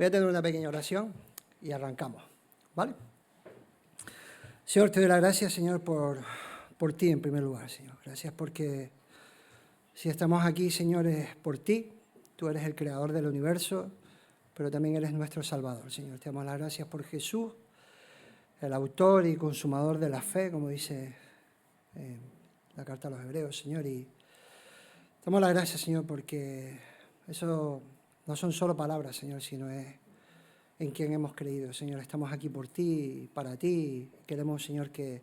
Voy a tener una pequeña oración y arrancamos, ¿vale? Señor, te doy las gracias, Señor, por ti en primer lugar, Señor. Gracias porque si estamos aquí, Señor, es por ti. Tú eres el creador del universo, pero también eres nuestro Salvador, Señor. Te damos las gracias por Jesús, el autor y consumador de la fe, como dice la carta a los Hebreos, Señor. Y te damos las gracias, Señor, porque eso no son solo palabras, Señor, sino es en quien hemos creído, Señor. Estamos aquí por ti, para ti. Queremos, Señor, que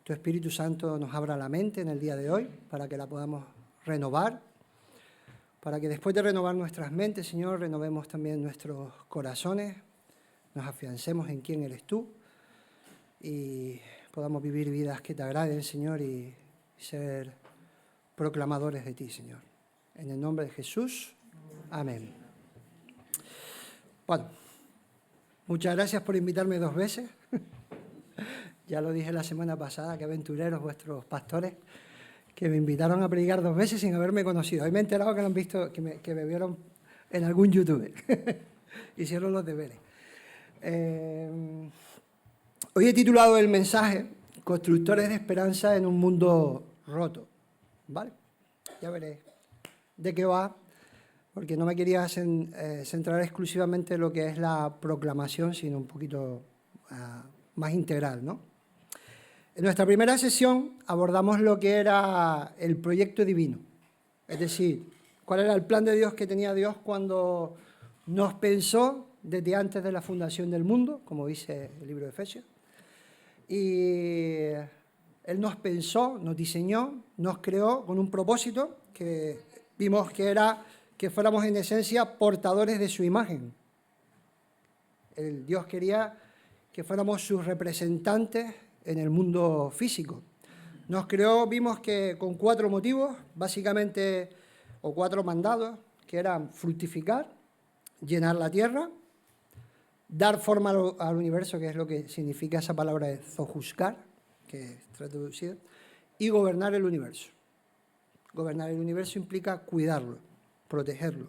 tu Espíritu Santo nos abra la mente en el día de hoy para que la podamos renovar, para que después de renovar nuestras mentes, Señor, renovemos también nuestros corazones, nos afiancemos en quién eres tú y podamos vivir vidas que te agraden, Señor, y ser proclamadores de ti, Señor. En el nombre de Jesús, amén. Bueno, muchas gracias por invitarme 2 veces. Ya lo dije la semana pasada, que aventureros vuestros pastores, que me invitaron a predicar 2 veces sin haberme conocido. Hoy me he enterado que lo han visto, que me vieron en algún YouTube. Hicieron los deberes. Hoy he titulado el mensaje Constructores de Esperanza en un Mundo Roto. ¿Vale? Ya veréis de qué va, porque no me quería centrar exclusivamente en lo que es la proclamación, sino un poquito más integral, ¿no? En nuestra primera sesión abordamos lo que era el proyecto divino, es decir, cuál era el plan de Dios que tenía Dios cuando nos pensó desde antes de la fundación del mundo, como dice el libro de Efesios. Y Él nos pensó, nos diseñó, nos creó con un propósito que vimos que era que fuéramos en esencia portadores de su imagen. El Dios quería que fuéramos sus representantes en el mundo físico. Nos creó, vimos que con 4 motivos, básicamente, o 4 mandados, que eran fructificar, llenar la tierra, dar forma al universo, que es lo que significa esa palabra de zojuzgar, que es traducido, y gobernar el universo. Gobernar el universo implica cuidarlo, protegerlo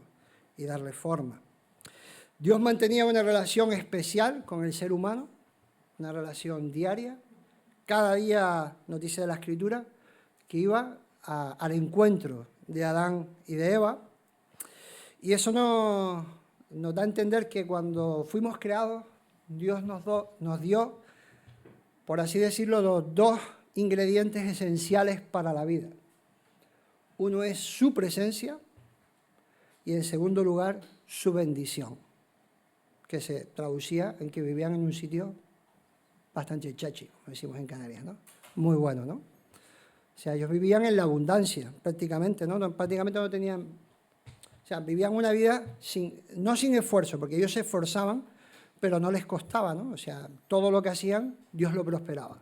y darle forma. Dios mantenía una relación especial con el ser humano, una relación diaria. Cada día, nos dice la Escritura, que iba al encuentro de Adán y de Eva. Y eso nos da a entender que cuando fuimos creados, Dios nos dio, por así decirlo, los 2 ingredientes esenciales para la vida. Uno es su presencia y, en segundo lugar, su bendición, que se traducía en que vivían en un sitio bastante chachi, como decimos en Canarias, ¿no? Muy bueno, ¿no? O sea, ellos vivían en la abundancia, prácticamente, ¿no? Prácticamente no tenían... O sea, vivían una vida no sin esfuerzo, porque ellos se esforzaban, pero no les costaba, ¿no? O sea, todo lo que hacían, Dios lo prosperaba.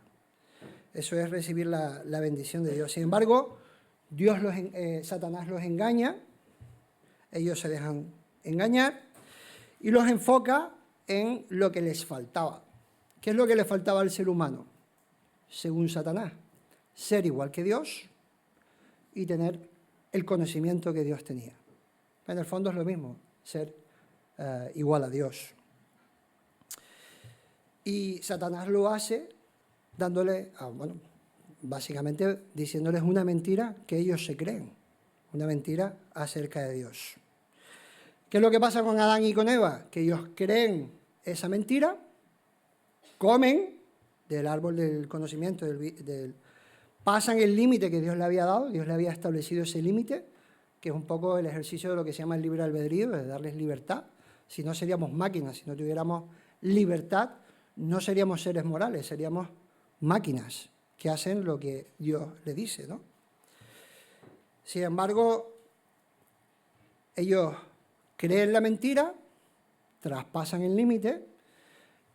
Eso es recibir la bendición de Dios. Sin embargo, Satanás los engaña, ellos se dejan engañar y los enfoca en lo que les faltaba. ¿Qué es lo que le faltaba al ser humano? Según Satanás, ser igual que Dios y tener el conocimiento que Dios tenía. En el fondo es lo mismo, ser igual a Dios. Y Satanás lo hace básicamente diciéndoles una mentira que ellos se creen, una mentira acerca de Dios. ¿Qué es lo que pasa con Adán y con Eva? Que ellos creen esa mentira, comen del árbol del conocimiento, pasan el límite que Dios le había dado, Dios le había establecido ese límite, que es un poco el ejercicio de lo que se llama el libre albedrío, de darles libertad. Si no seríamos máquinas, si no tuviéramos libertad, no seríamos seres morales, seríamos máquinas que hacen lo que Dios le dice, ¿no? Sin embargo, ellos creen la mentira, traspasan el límite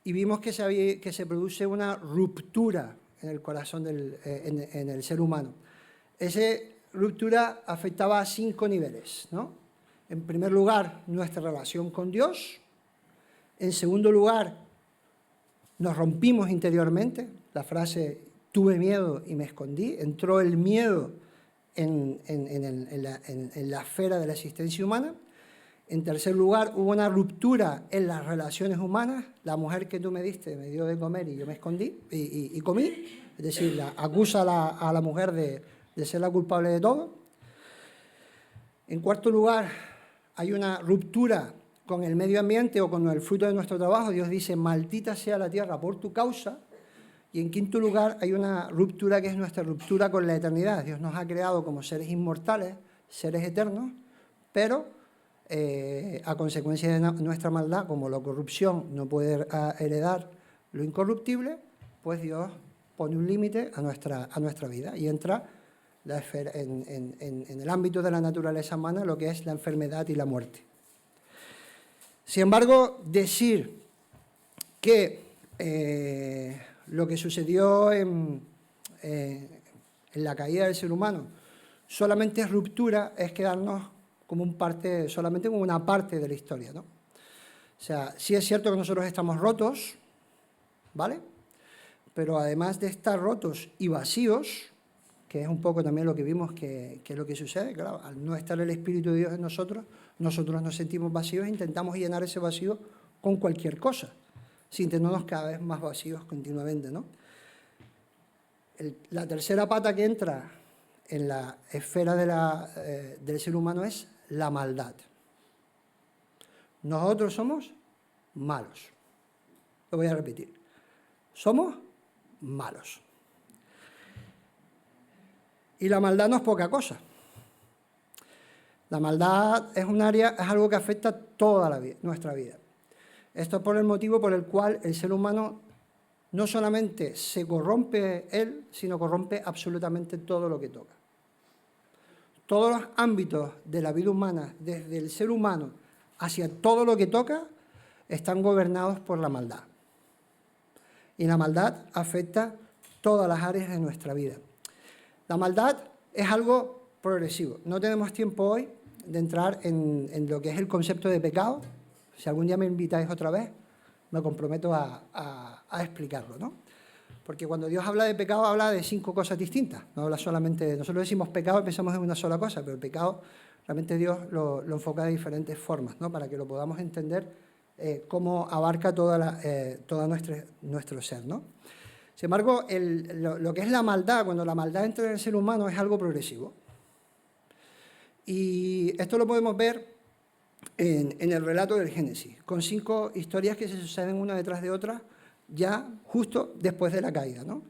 y vimos que se produce una ruptura en el corazón en el ser humano. Esa ruptura afectaba a 5 niveles, ¿no? En primer lugar, nuestra relación con Dios. En segundo lugar, nos rompimos interiormente. La frase, tuve miedo y me escondí. Entró el miedo en la esfera de la existencia humana. En tercer lugar, hubo una ruptura en las relaciones humanas. La mujer que tú me diste me dio de comer y yo me escondí y comí. Es decir, acusa a la mujer de ser la culpable de todo. En cuarto lugar, hay una ruptura con el medio ambiente o con el fruto de nuestro trabajo. Dios dice, maldita sea la tierra por tu causa. Y en quinto lugar, hay una ruptura que es nuestra ruptura con la eternidad. Dios nos ha creado como seres inmortales, seres eternos, pero a consecuencia de nuestra maldad, como la corrupción no puede heredar lo incorruptible, pues Dios pone un límite a nuestra vida y entra la esfera, en el ámbito de la naturaleza humana lo que es la enfermedad y la muerte. Sin embargo, decir que lo que sucedió en la caída del ser humano solamente es ruptura, es quedarnos solamente como una parte de la historia, ¿no? O sea, sí es cierto que nosotros estamos rotos, ¿vale? Pero además de estar rotos y vacíos, que es un poco también lo que vimos que es lo que sucede, claro, al no estar el Espíritu de Dios en nosotros nos sentimos vacíos e intentamos llenar ese vacío con cualquier cosa, sintiéndonos cada vez más vacíos continuamente, ¿no? La tercera pata que entra en la esfera del ser humano es la maldad. Nosotros somos malos. Lo voy a repetir. Somos malos. Y la maldad no es poca cosa. La maldad es algo que afecta toda nuestra vida. Esto es por el motivo por el cual el ser humano no solamente se corrompe él, sino corrompe absolutamente todo lo que toca. Todos los ámbitos de la vida humana, desde el ser humano hacia todo lo que toca, están gobernados por la maldad. Y la maldad afecta todas las áreas de nuestra vida. La maldad es algo progresivo. No tenemos tiempo hoy de entrar en lo que es el concepto de pecado. Si algún día me invitáis otra vez, me comprometo a explicarlo, ¿no? Porque cuando Dios habla de pecado, habla de 5 cosas distintas. No habla solamente, nosotros decimos pecado y pensamos en una sola cosa, pero el pecado realmente Dios lo enfoca de diferentes formas, ¿no? Para que lo podamos entender cómo abarca todo nuestro ser, ¿no? Sin embargo, lo que es la maldad, cuando la maldad entra en el ser humano, es algo progresivo. Y esto lo podemos ver en el relato del Génesis, con 5 historias que se suceden una detrás de otra, ya justo después de la caída, ¿no?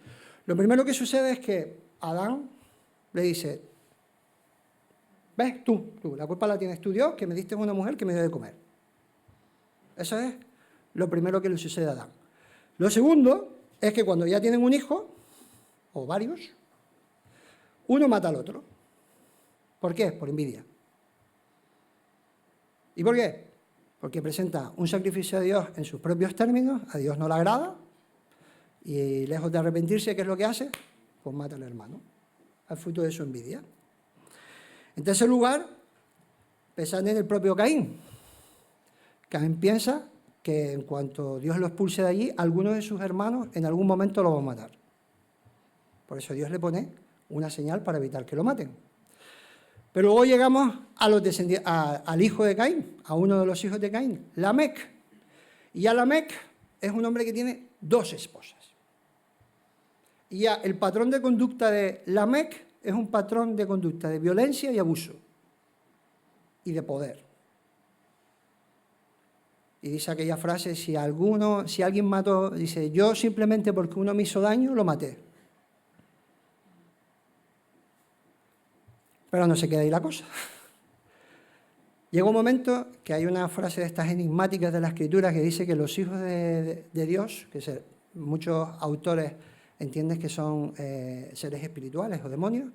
Lo primero que sucede es que Adán le dice, ves, tú, la culpa la tienes tú, Dios, que me diste una mujer que me dio de comer. Eso es lo primero que le sucede a Adán. Lo segundo es que cuando ya tienen un hijo, o varios, uno mata al otro. ¿Por qué? Por envidia. ¿Y por qué? Porque presenta un sacrificio a Dios en sus propios términos, a Dios no le agrada, y lejos de arrepentirse, ¿qué es lo que hace? Pues mata al hermano, al fruto de su envidia. En tercer lugar, pensando en el propio Caín. Caín piensa que en cuanto Dios lo expulse de allí, alguno de sus hermanos en algún momento lo va a matar. Por eso Dios le pone una señal para evitar que lo maten. Pero luego llegamos al hijo de Caín, a uno de los hijos de Caín, Lamec. Y ya Lamec es un hombre que tiene 2 esposas. Y ya el patrón de conducta de Lamec es un patrón de conducta de violencia y abuso. Y de poder. Y dice aquella frase, si alguien mató, dice, yo simplemente porque uno me hizo daño, lo maté. Pero no se queda ahí la cosa. Llega un momento que hay una frase de estas enigmáticas de la Escritura que dice que los hijos de Dios, que muchos autores entienden que son seres espirituales o demonios,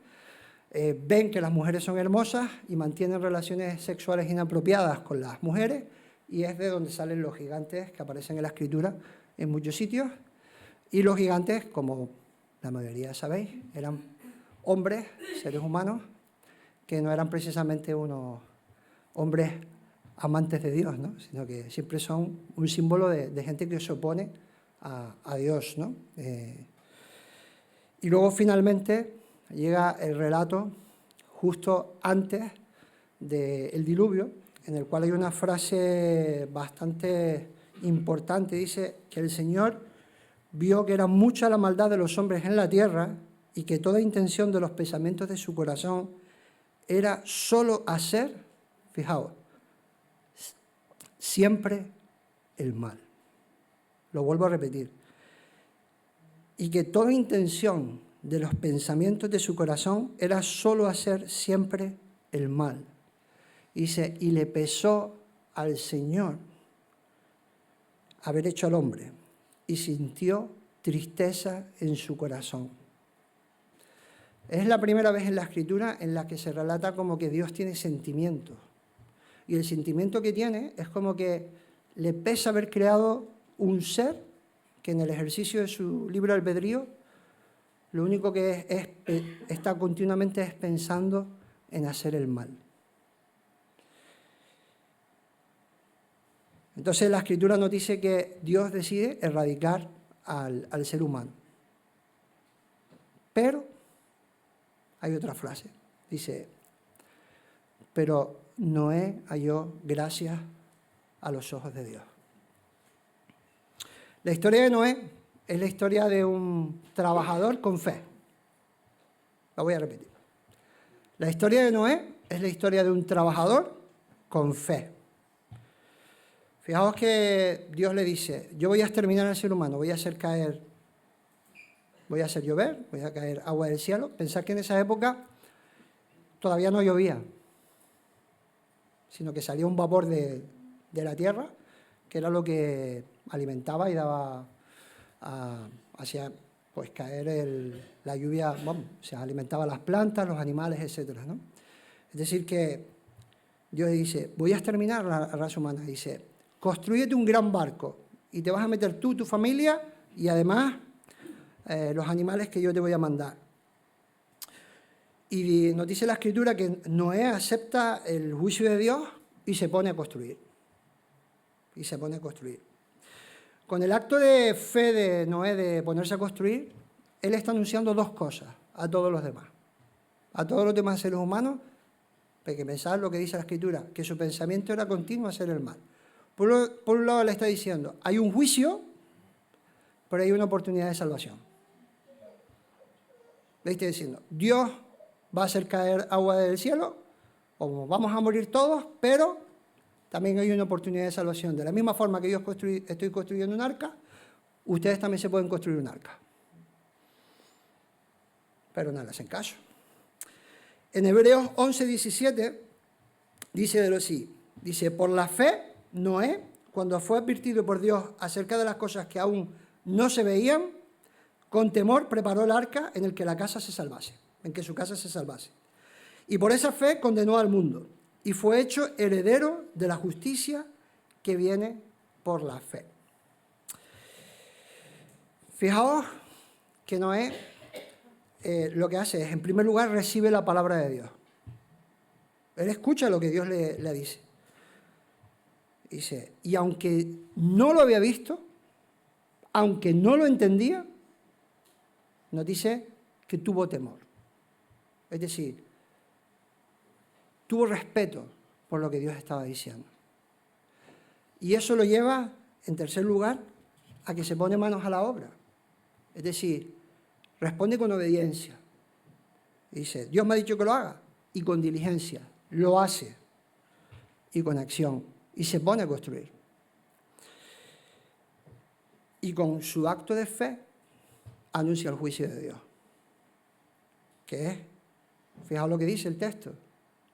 ven que las mujeres son hermosas y mantienen relaciones sexuales inapropiadas con las mujeres, y es de donde salen los gigantes que aparecen en la Escritura en muchos sitios. Y los gigantes, como la mayoría sabéis, eran hombres, seres humanos, que no eran precisamente unos hombres amantes de Dios, ¿no? Sino que siempre son un símbolo de gente que se opone a Dios, ¿no? Y luego finalmente llega el relato justo antes del diluvio, en el cual hay una frase bastante importante. Dice que el Señor vio que era mucha la maldad de los hombres en la tierra y que toda intención de los pensamientos de su corazón era solo hacer, fijaos, siempre el mal. Lo vuelvo a repetir. Y que toda intención de los pensamientos de su corazón era solo hacer siempre el mal. Dice, y le pesó al Señor haber hecho al hombre y sintió tristeza en su corazón. Es la primera vez en la Escritura en la que se relata como que Dios tiene sentimientos. Y el sentimiento que tiene es como que le pesa haber creado un ser que en el ejercicio de su libre albedrío lo único que está continuamente es pensando en hacer el mal. Entonces la Escritura nos dice que Dios decide erradicar al ser humano. Pero hay otra frase, dice, pero Noé halló gracia a los ojos de Dios. La historia de Noé es la historia de un trabajador con fe. La voy a repetir. La historia de Noé es la historia de un trabajador con fe. Fijaos que Dios le dice, yo voy a exterminar al ser humano, voy a hacer llover, voy a caer agua del cielo. Pensad que en esa época todavía no llovía, sino que salía un vapor de la tierra, que era lo que alimentaba y daba, hacía pues caer la lluvia, se alimentaba las plantas, los animales, etcétera, ¿no? Es decir que Dios dice, voy a exterminar a la raza humana, dice, construyete un gran barco y te vas a meter tú, tu familia y además los animales que yo te voy a mandar. Y nos dice la Escritura que Noé acepta el juicio de Dios y se pone a construir. Con el acto de fe de Noé de ponerse a construir, él está anunciando dos cosas a todos los demás. A todos los demás seres humanos, porque pensad lo que dice la Escritura, que su pensamiento era continuo hacer el mal. Por un lado le está diciendo, hay un juicio, pero hay una oportunidad de salvación. Le está diciendo, Dios va a hacer caer agua del cielo, o vamos a morir todos, pero también hay una oportunidad de salvación. De la misma forma que yo estoy construyendo un arca, ustedes también se pueden construir un arca. Pero no le hacen caso. En Hebreos 11:17 dice de lo así, dice, por la fe, Noé, cuando fue advertido por Dios acerca de las cosas que aún no se veían, con temor preparó el arca en el que su casa se salvase. Y por esa fe condenó al mundo y fue hecho heredero de la justicia que viene por la fe. Fijaos que Noé lo que hace es, en primer lugar, recibe la palabra de Dios. Él escucha lo que Dios le dice. Dice, y aunque no lo había visto, aunque no lo entendía, nos dice que tuvo temor. Es decir, tuvo respeto por lo que Dios estaba diciendo. Y eso lo lleva, en tercer lugar, a que se pone manos a la obra. Es decir, responde con obediencia. Dice, Dios me ha dicho que lo haga. Y con diligencia, lo hace. Y con acción. Y se pone a construir. Y con su acto de fe, anuncia el juicio de Dios. ¿Qué es? Fijaos lo que dice el texto.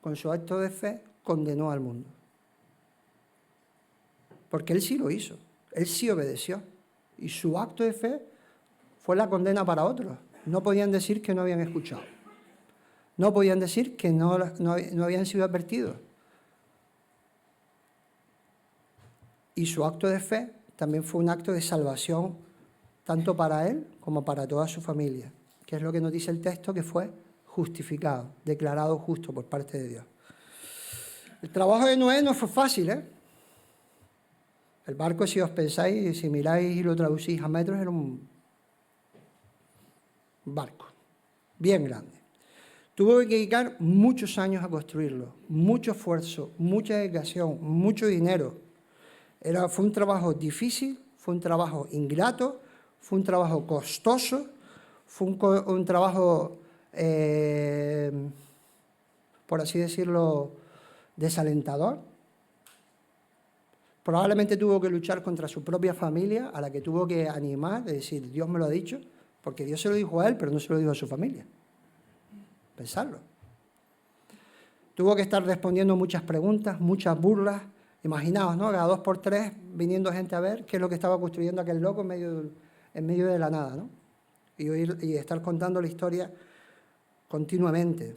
Con su acto de fe, condenó al mundo. Porque él sí lo hizo. Él sí obedeció. Y su acto de fe fue la condena para otros. No podían decir que no habían escuchado. No podían decir que no habían sido advertidos. Y su acto de fe también fue un acto de salvación, tanto para él como para toda su familia, que es lo que nos dice el texto, que fue justificado, declarado justo por parte de Dios. El trabajo de Noé no fue fácil, ¿eh? El barco, si os pensáis, si miráis y lo traducís a metros, era un barco bien grande. Tuvo que dedicar muchos años a construirlo, mucho esfuerzo, mucha dedicación, mucho dinero. Fue un trabajo difícil, fue un trabajo ingrato, fue un trabajo costoso, fue un trabajo, por así decirlo, desalentador. Probablemente tuvo que luchar contra su propia familia, a la que tuvo que animar, es decir, Dios me lo ha dicho, porque Dios se lo dijo a él, pero no se lo dijo a su familia. Pensarlo. Tuvo que estar respondiendo muchas preguntas, muchas burlas. Imaginaos, ¿no? Cada 2 por 3 viniendo gente a ver qué es lo que estaba construyendo aquel loco en medio de la nada, ¿no? Y estar contando la historia continuamente.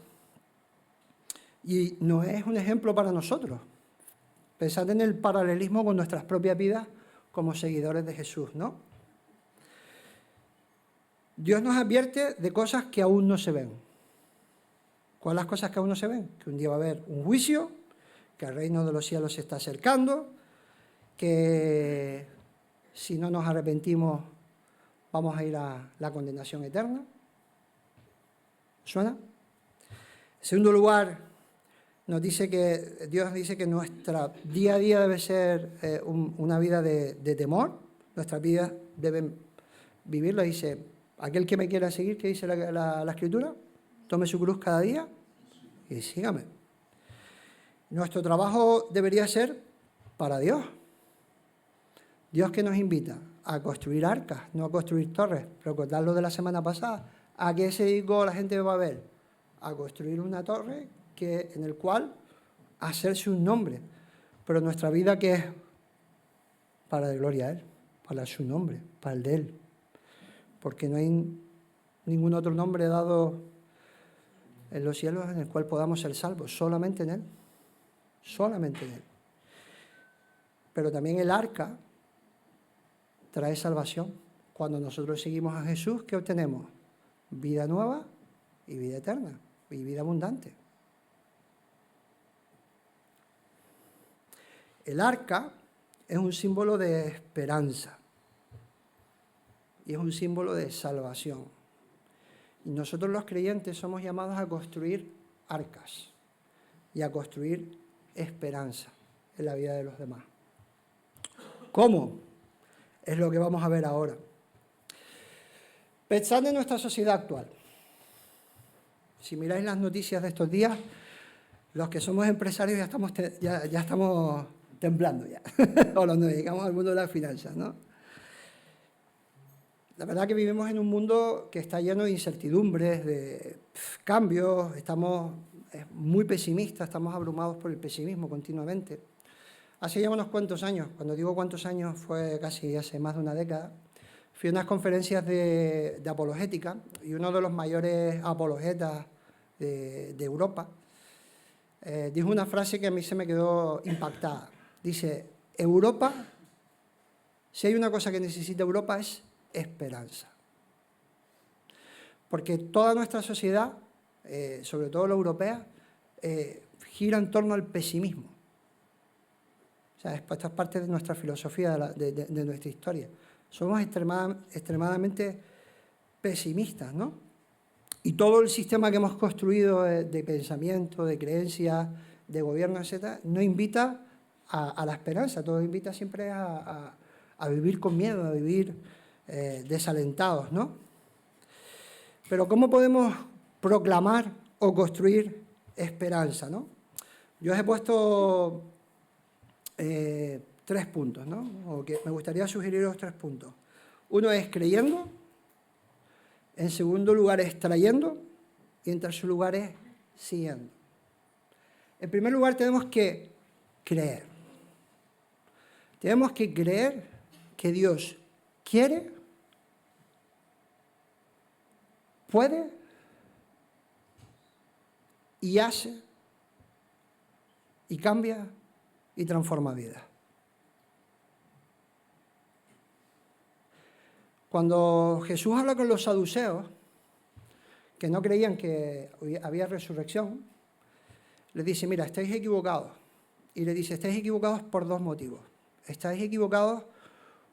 Y no es un ejemplo para nosotros. Pensad en el paralelismo con nuestras propias vidas como seguidores de Jesús, ¿no? Dios nos advierte de cosas que aún no se ven. ¿Cuáles las cosas que aún no se ven? Que un día va a haber un juicio, que el reino de los cielos se está acercando, que si no nos arrepentimos vamos a ir a la condenación eterna. ¿Suena? En segundo lugar, Dios dice que nuestra día a día debe ser una vida de temor. Nuestras vidas deben vivirlo. Dice, aquel que me quiera seguir, ¿qué dice la Escritura? Tome su cruz cada día y sígame. Nuestro trabajo debería ser para Dios. Dios que nos invita a construir arcas, no a construir torres. Recordad lo de la semana pasada. ¿A qué se dedicó la gente de Babel? A construir una torre en el cual hacerse un nombre. Pero nuestra vida, ¿qué es? Para de gloria a Él, para su nombre, para el de Él. Porque no hay ningún otro nombre dado en los cielos en el cual podamos ser salvos, solamente en Él. Solamente en Él. Pero también el arca trae salvación. Cuando nosotros seguimos a Jesús, ¿qué obtenemos? Vida nueva y vida eterna, y vida abundante. El arca es un símbolo de esperanza y es un símbolo de salvación. Y nosotros los creyentes somos llamados a construir arcas y a construir esperanza en la vida de los demás. ¿Cómo? Es lo que vamos a ver ahora. Pensad en nuestra sociedad actual. Si miráis las noticias de estos días, los que somos empresarios ya estamos temblando ya, o los que nos dedicamos al mundo de las finanzas, ¿no? La verdad que vivimos en un mundo que está lleno de incertidumbres, de cambios, estamos muy pesimistas, estamos abrumados por el pesimismo continuamente. Hace ya unos cuantos años, cuando digo cuántos años, fue casi hace más de una década, fui a unas conferencias de apologética y uno de los mayores apologetas de Europa dijo una frase que a mí se me quedó impactada. Dice, Europa, si hay una cosa que necesita Europa es esperanza. Porque toda nuestra sociedad, sobre todo la europea, gira en torno al pesimismo. O sea, esto es parte de nuestra filosofía, de nuestra historia. Somos extremadamente pesimistas, ¿no? Y todo el sistema que hemos construido de pensamiento, de creencias, de gobierno, etc., no invita a la esperanza, todo invita siempre a vivir con miedo, a vivir desalentados, ¿no? Pero ¿cómo podemos proclamar o construir esperanza, ¿no? Yo os he puesto 3 puntos, ¿no? O que me gustaría sugeriros 3 puntos. Uno es creyendo, en segundo lugar es trayendo y en tercer lugar es siguiendo. En primer lugar tenemos que creer. Tenemos que creer que Dios quiere, puede y hace y cambia y transforma vidas. Cuando Jesús habla con los saduceos, que no creían que había resurrección, les dice, mira, estáis equivocados. Y les dice, estáis equivocados por 2 motivos. Estáis equivocados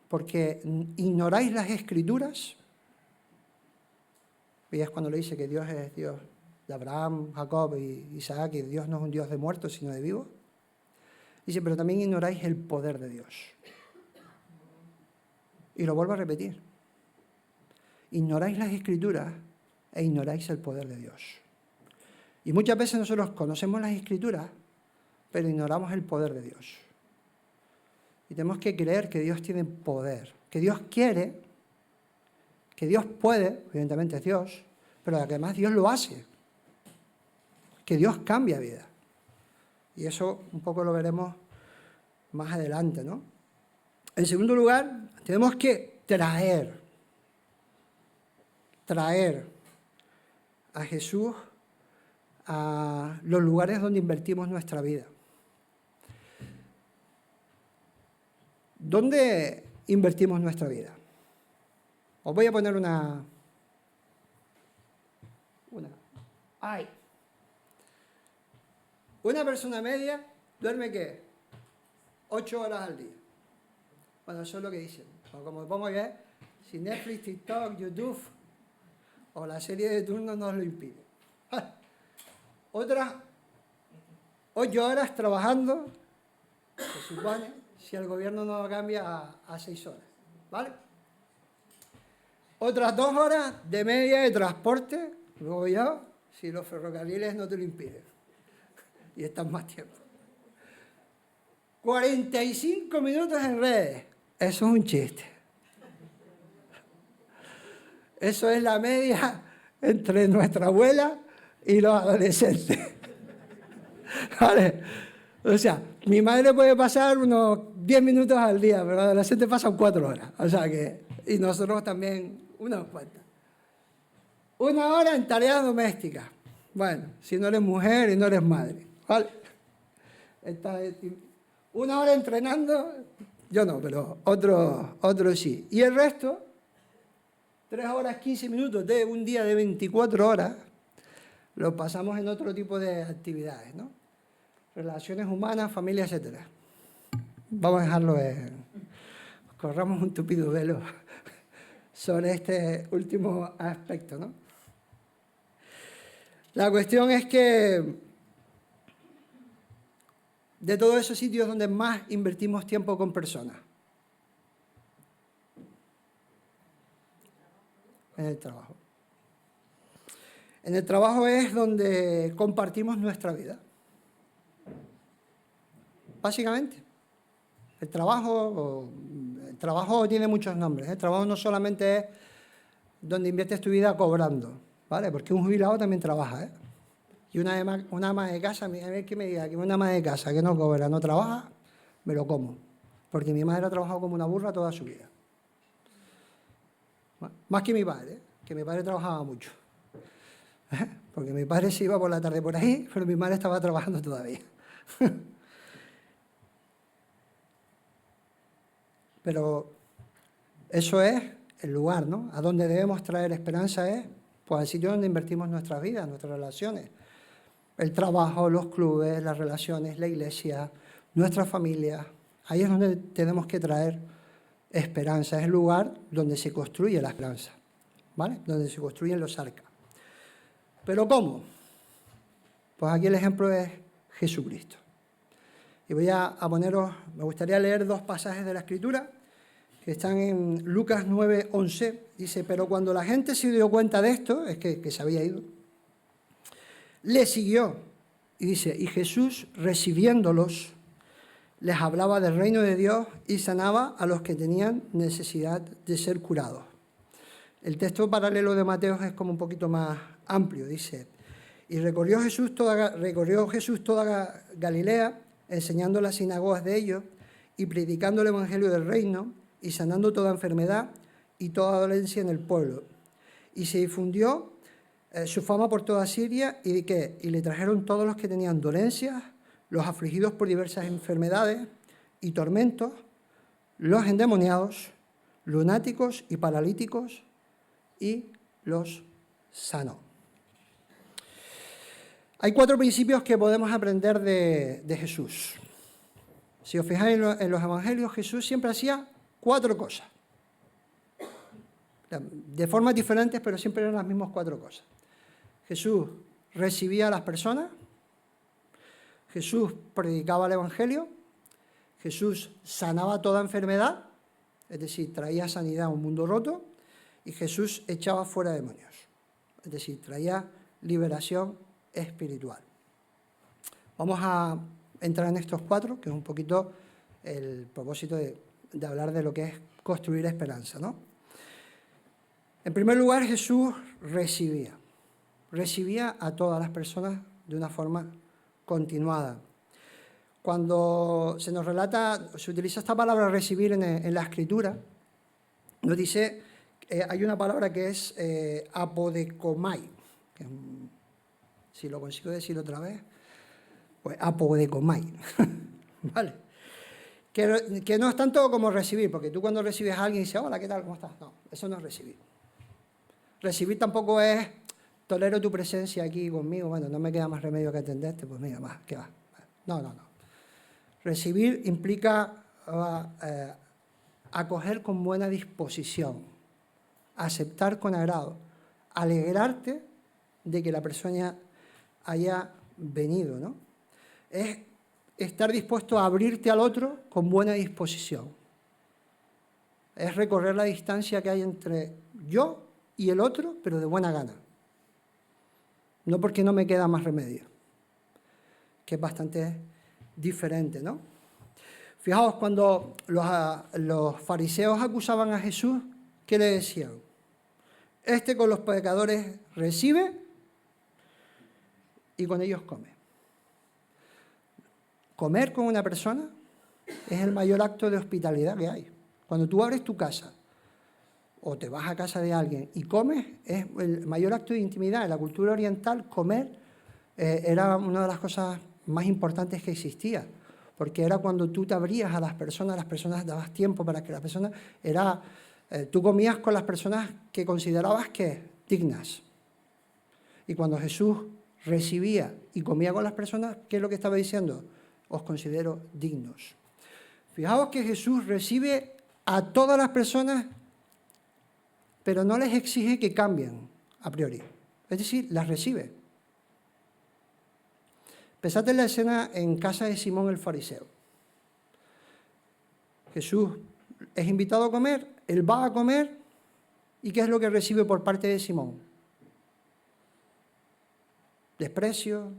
porque ignoráis las Escrituras. Y es cuando le dice que Dios es Dios de Abraham, Jacob y Isaac, que Dios no es un Dios de muertos, sino de vivos. Dice, pero también ignoráis el poder de Dios. Y lo vuelvo a repetir. Ignoráis las Escrituras e ignoráis el poder de Dios. Y muchas veces nosotros conocemos las Escrituras, pero ignoramos el poder de Dios. Y tenemos que creer que Dios tiene poder, que Dios quiere, que Dios puede, evidentemente es Dios, pero además Dios lo hace, que Dios cambia vida. Y eso un poco lo veremos más adelante, ¿no? En segundo lugar, tenemos que traer a Jesús a los lugares donde invertimos nuestra vida. ¿Dónde invertimos nuestra vida? Os voy a poner una. Una persona media duerme, ¿qué? 8 horas al día. Bueno, eso es lo que dicen. O como pongo que si Netflix, TikTok, YouTube o la serie de turno nos lo impide. Otras 8 horas trabajando, se supone, si el gobierno no lo cambia a 6 horas. ¿Vale? Otras 2 horas de media de transporte, luego ya, si los ferrocarriles no te lo impiden. Y estás más tiempo. 45 minutos en redes. Eso es un chiste. Eso es la media entre nuestra abuela y los adolescentes. ¿Vale? O sea, mi madre puede pasar unos 10 minutos al día, pero los adolescentes pasan 4 horas. O sea que, y nosotros también unas cuantas. 1 hora en tareas domésticas. Bueno, si no eres mujer y no eres madre. ¿Vale? 1 hora entrenando, yo no, pero otro sí. Y el resto, 3 horas 15 minutos de un día de 24 horas, lo pasamos en otro tipo de actividades, ¿no? Relaciones humanas, familia, etc. Vamos a dejarlo corramos un tupido velo sobre este último aspecto, ¿no? La cuestión es que de todos esos sitios donde más invertimos tiempo con personas, en el trabajo. En el trabajo es donde compartimos nuestra vida. Básicamente. El trabajo tiene muchos nombres. El trabajo no solamente es donde inviertes tu vida cobrando, ¿vale? Porque un jubilado también trabaja, ¿eh? Y una ama de casa, a ver que me diga que una ama de casa que no cobra, no trabaja, me lo como. Porque mi madre ha trabajado como una burra toda su vida. Más que mi padre, que mi padre trabajaba mucho. Porque mi padre se iba por la tarde por ahí, pero mi madre estaba trabajando todavía. Pero eso es el lugar, ¿no? A donde debemos traer esperanza es, pues, al sitio donde invertimos nuestras vidas, nuestras relaciones. El trabajo, los clubes, las relaciones, la iglesia, nuestra familia. Ahí es donde tenemos que traer esperanza. Es el lugar donde se construye la esperanza, ¿vale? Donde se construyen los arcas. ¿Pero cómo? Pues aquí el ejemplo es Jesucristo. Y voy a poneros, me gustaría leer 2 pasajes de la Escritura que están en Lucas 9:11. Dice, pero cuando la gente se dio cuenta de esto, es que se había ido, le siguió. Y dice, y Jesús, recibiéndolos, les hablaba del reino de Dios y sanaba a los que tenían necesidad de ser curados. El texto paralelo de Mateo es como un poquito más amplio. Dice, y recorrió Jesús toda Galilea, enseñando las sinagogas de ellos y predicando el evangelio del reino y sanando toda enfermedad y toda dolencia en el pueblo. Y se difundió su fama por toda Siria y le trajeron todos los que tenían dolencias, los afligidos por diversas enfermedades y tormentos, los endemoniados, lunáticos y paralíticos, y los sanó. Hay 4 principios que podemos aprender de Jesús. Si os fijáis en los evangelios, Jesús siempre hacía 4 cosas. De formas diferentes, pero siempre eran las mismas 4 cosas. Jesús recibía a las personas, Jesús predicaba el Evangelio, Jesús sanaba toda enfermedad, es decir, traía sanidad a un mundo roto, y Jesús echaba fuera demonios, es decir, traía liberación espiritual. Vamos a entrar en estos 4, que es un poquito el propósito de hablar de lo que es construir esperanza, ¿no? En primer lugar, Jesús recibía a todas las personas de una forma continuada. Cuando se nos relata, se utiliza esta palabra recibir en la Escritura, nos dice, hay una palabra que es apodekomai, que si lo consigo decir otra vez, pues apodekomai, ¿vale? Que no es tanto como recibir, porque tú cuando recibes a alguien dices, hola, ¿qué tal? ¿Cómo estás? No, eso no es recibir. Recibir tampoco es, tolero tu presencia aquí conmigo, bueno, no me queda más remedio que atenderte, pues mira, más, ¿qué va? No. Recibir implica acoger con buena disposición, aceptar con agrado, alegrarte de que la persona haya venido, ¿no? Es estar dispuesto a abrirte al otro con buena disposición. Es recorrer la distancia que hay entre yo y el otro, pero de buena gana. No porque no me queda más remedio, que es bastante diferente, ¿no? Fijaos, cuando los fariseos acusaban a Jesús, ¿qué le decían? Este con los pecadores recibe y con ellos come. Comer con una persona es el mayor acto de hospitalidad que hay. Cuando tú abres tu casa o te vas a casa de alguien y comes, es el mayor acto de intimidad. En la cultura oriental, comer era una de las cosas más importantes que existía, porque era cuando tú te abrías a las personas dabas tiempo para que las personas, tú comías con las personas que considerabas que dignas. Y cuando Jesús recibía y comía con las personas, ¿qué es lo que estaba diciendo? Os considero dignos. Fijaos que Jesús recibe a todas las personas, pero no les exige que cambien a priori. Es decir, las recibe. Pensad en la escena en casa de Simón el fariseo. Jesús es invitado a comer, él va a comer, ¿y qué es lo que recibe por parte de Simón? Desprecio,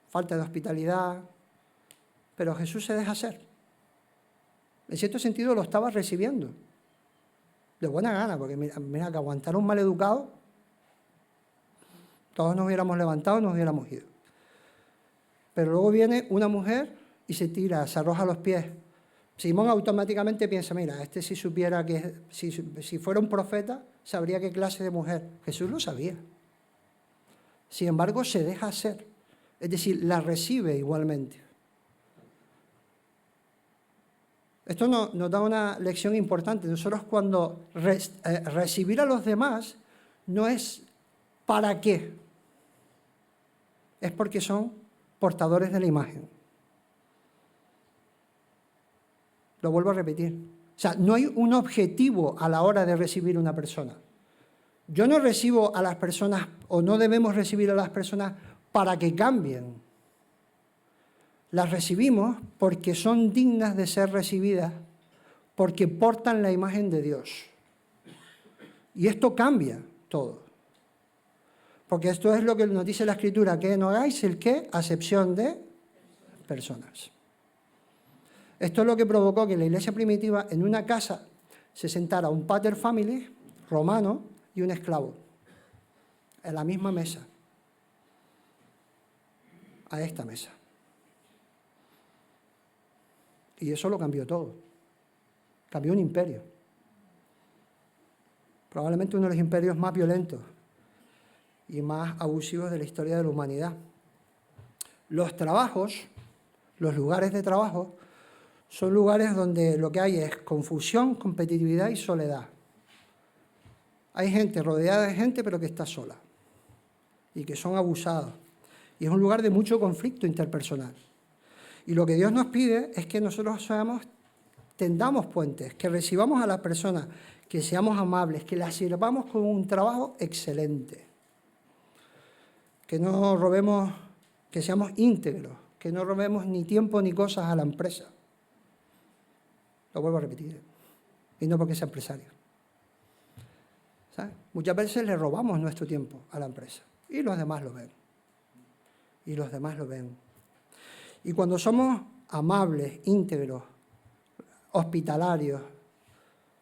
falta de hospitalidad, pero Jesús se deja hacer. En cierto sentido lo estaba recibiendo, de buena gana, porque mira que aguantar un maleducado, todos nos hubiéramos levantado y nos hubiéramos ido. Pero luego viene una mujer y se tira, se arroja a los pies. Simón automáticamente piensa, mira, este si supiera que, si fuera un profeta, sabría qué clase de mujer. Jesús lo sabía. Sin embargo, se deja hacer. Es decir, la recibe igualmente. Esto nos da una lección importante. Nosotros cuando recibir a los demás no es para qué. Es porque son portadores de la imagen. Lo vuelvo a repetir. O sea, no hay un objetivo a la hora de recibir una persona. Yo no recibo a las personas, o no debemos recibir a las personas para que cambien. Las recibimos porque son dignas de ser recibidas, porque portan la imagen de Dios. Y esto cambia todo. Porque esto es lo que nos dice la Escritura, que no hagáis el qué, acepción de personas. Esto es lo que provocó que en la iglesia primitiva, en una casa, se sentara un pater familias romano y un esclavo en la misma mesa, a esta mesa. Y eso lo cambió todo. Cambió un imperio. Probablemente uno de los imperios más violentos y más abusivos de la historia de la humanidad. Los trabajos, los lugares de trabajo, son lugares donde lo que hay es confusión, competitividad y soledad. Hay gente rodeada de gente, pero que está sola y que son abusados. Y es un lugar de mucho conflicto interpersonal. Y lo que Dios nos pide es que nosotros tendamos puentes, que recibamos a las personas, que seamos amables, que las sirvamos con un trabajo excelente. que no robemos, que seamos íntegros, que no robemos ni tiempo ni cosas a la empresa. Lo vuelvo a repetir, y no porque sea empresario. ¿Sabes? Muchas veces le robamos nuestro tiempo a la empresa y los demás lo ven. Y los demás lo ven. Y cuando somos amables, íntegros, hospitalarios,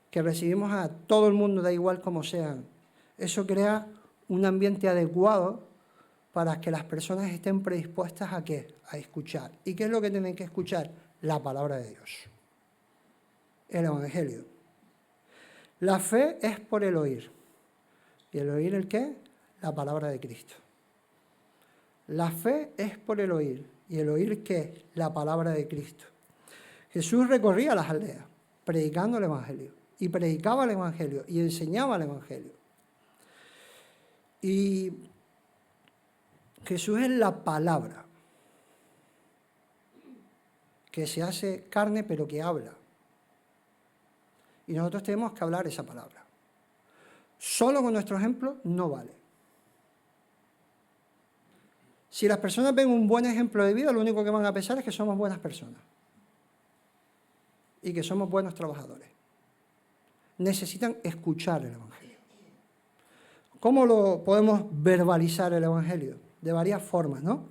que recibimos a todo el mundo, da igual como sean, eso crea un ambiente adecuado para que las personas estén predispuestas ¿a qué? A escuchar. ¿Y qué es lo que tienen que escuchar? La palabra de Dios. El Evangelio. La fe es por el oír. ¿Y el oír el qué? La palabra de Cristo. La fe es por el oír. ¿Y el oír qué? La palabra de Cristo. Jesús recorría las aldeas predicando el Evangelio. Y predicaba el Evangelio y enseñaba el Evangelio. Y Jesús es la palabra que se hace carne pero que habla. Y nosotros tenemos que hablar esa palabra. Solo con nuestro ejemplo no vale. Si las personas ven un buen ejemplo de vida, lo único que van a pensar es que somos buenas personas y que somos buenos trabajadores. Necesitan escuchar el Evangelio. ¿Cómo lo podemos verbalizar el Evangelio? De varias formas, ¿no?